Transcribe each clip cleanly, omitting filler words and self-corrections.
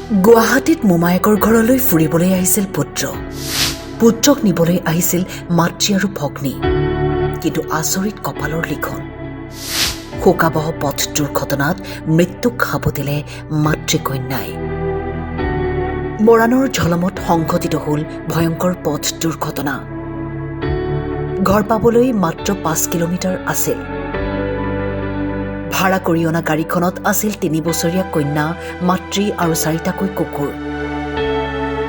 গুৱাহাটীত মোমায়েকৰ ঘৰলৈ ফুৰিবলৈ আহিছিল পুত্ৰ। পুত্ৰক নিবলৈ আহিছিল মাতৃ আৰু ভগ্নী। কিন্তু আচৰিত কপালৰ লিখন। শোকাবহ পথ দুৰ্ঘটনাত মৃত্যুক সাবটিলে মাতৃকন্যাই। মৰাণৰ ঝলমত সংঘটিত হ'ল ভয়ংকৰ পথ দুৰ্ঘটনা। ঘৰ পাবলৈ মাত্ৰ 5 কিলোমিটাৰ আছিল। ভাড়া কৰি অনা গাড়ীখনত আছিল 3 বছৰীয়া কন্যা, মাতৃ আৰু 4টাকৈ কুকুৰ।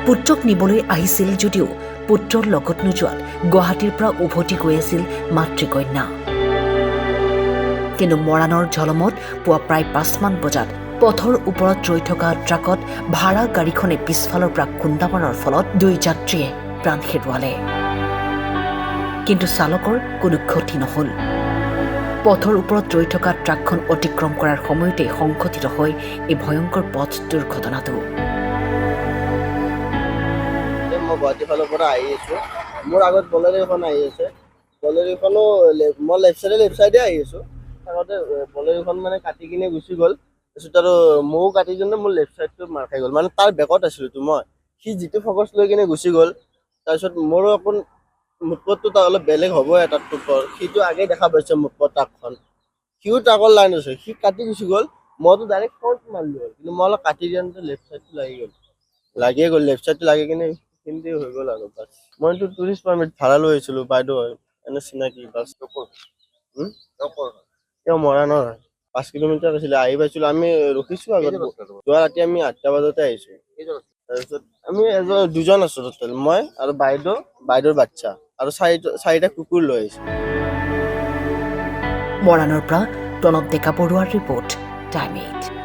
পুত্ৰক নিবলৈ আহিছিল যদিও পুত্ৰৰ লগত নোযোৱাত গুৱাহাটীৰ পৰা উভতি গৈ আছিল মাতৃকন্যা। কিন্তু মৰাণৰ ঝলমত পুৱা প্ৰায় 5 মান বজাত পথৰ ওপৰত ৰৈ থকা ট্ৰাকত ভাড়া গাড়ীখনে পিছফালৰ পৰা খুন্দা মৰাৰ ফলত 2 যাত্ৰীয়ে প্ৰাণ হেৰুৱালে। কিন্তু চালকৰ কোনো ক্ষতি নহল। পথৰ ওপৰত ৰৈ থকা ট্ৰাকখন অতিক্ৰম কৰাৰ সময়তে সংঘটিত হয় এই ভয়ংকৰ পথ দুৰ্ঘটনাটো। মই গুৱাহাটীৰ ফালৰ পৰা আহি আছোঁ। মোৰ আগত বলেৰো এখন আহি আছে। বলেৰোখনো মই লেফ্ট চাইডে আহি আছোঁ। আগতে বলেৰোখন মানে কাটি কিনে গুচি গ'ল। তাৰপিছত আৰু ময়ো কাটি কিনে মোৰ লেফ্ট চাইডটো মাৰ খাই গ'ল। মানে তাৰ বেকত আছিলোঁতো মই। সি যিটো ফ'কাছ লৈ কিনে গুচি গ'ল, তাৰপিছত মোৰো অকণ মুখতটো তাৰ অলপ বেলেগ হ'বই তাত টুকৰ। সিটো আগেই দেখা পাইছে মুখত ট্ৰাকখন। সিও ট্ৰাকৰ লাইন আছে। সি কাটি গুচি গ'ল। মইতো ডাইৰেক্ট ফ্ৰণ্ট মাৰিলোঁ। কিন্তু মই অলপ কাটি দিয়াতে লেফ্ট চাইডটো লাগিয়ে গ'ল। লেফ্ট চাইডটো লাগি কিনে হিন্দী হৈ গ'ল আৰু বাছ। মইতো টুৰিষ্ট পাৰ্মিট ভাড়া লৈ আহিছিলোঁ, বাইদেউ হয় এনে চিনাকি বাছ। তেওঁ মৰাণৰ হয়। 5 কিলোমিটাৰ আছিলে। আহি পাইছিলোঁ, আমি ৰখিছোঁ আগত। যোৱা ৰাতি আমি 8টা বজাতে আহিছোঁ। তাৰপিছত আমি দুজন আছোঁ টোটেল, মই আৰু বাইদেউৰ বাচ্চা আৰু 4টা কুকুৰ লৈ আহিছোঁ। মৰাণৰ পৰা প্ৰণৱ ডেকা বৰুৱাৰ ৰিপৰ্ট, টাইম 8।